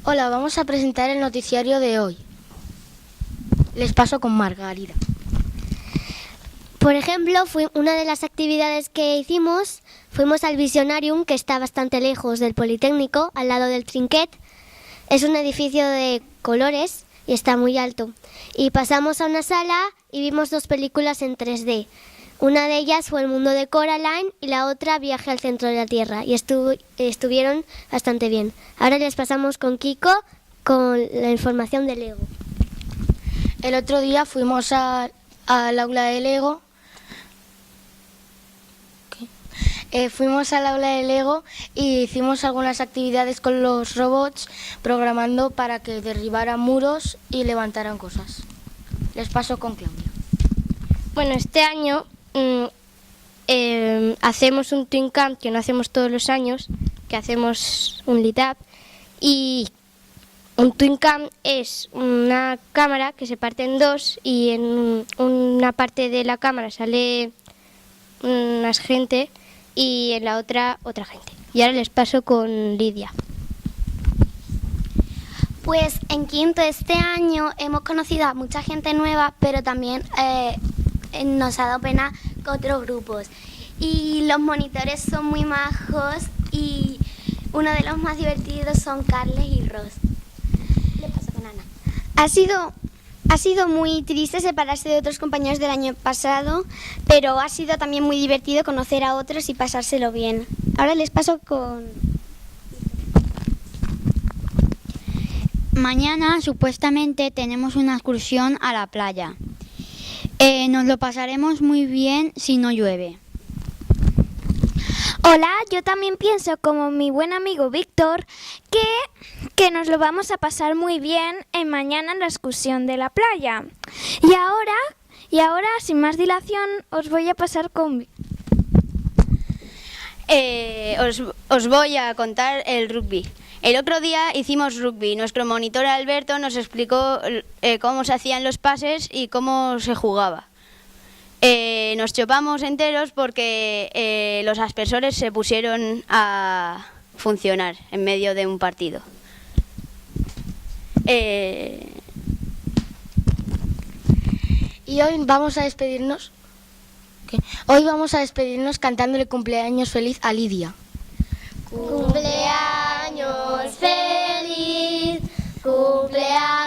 Hola, vamos a presentar el noticiario de hoy. Les paso con Margarida. Por ejemplo, una de las actividades que hicimos, fuimos al Visionarium, que está bastante lejos del Politécnico, al lado del Trinquet. Es un edificio de colores y está muy alto. Y pasamos a una sala y vimos 2 películas en 3D. Una de ellas fue El mundo de Coraline y la otra Viaje al centro de la Tierra. Y estuvieron bastante bien. Ahora les pasamos con Kiko con la información de Lego. El otro día fuimos al aula de Lego. Fuimos al aula de Lego y hicimos algunas actividades con los robots, programando para que derribaran muros y levantaran cosas. Les paso con Claudia. Bueno, este año hacemos un Twin Camp que no hacemos todos los años, que hacemos un Lit Up, y un Twin Camp es una cámara que se parte en 2 y en una parte de la cámara sale más gente y en la otra gente. Y ahora les paso con Lidia. Pues en quinto este año hemos conocido a mucha gente nueva, pero también nos ha dado pena con otros grupos. Y los monitores son muy majos y uno de los más divertidos son Carles y Ross. ¿Qué pasa con Ana? Ha sido muy triste separarse de otros compañeros del año pasado, pero ha sido también muy divertido conocer a otros y pasárselo bien. Ahora les paso con... Mañana supuestamente tenemos una excursión a la playa. Nos lo pasaremos muy bien si no llueve. Hola, yo también pienso como mi buen amigo Víctor que nos lo vamos a pasar muy bien mañana en la excursión de la playa. Y ahora sin más dilación os voy a pasar con... Os voy a contar el rugby. El otro día hicimos rugby. Nuestro monitor Alberto nos explicó cómo se hacían los pases y cómo se jugaba. Nos chopamos enteros porque los aspersores se pusieron a funcionar en medio de un partido. Y hoy vamos a despedirnos. Hoy vamos a despedirnos cantándole cumpleaños feliz a Lidia. Cumpleaños feliz, cumpleaños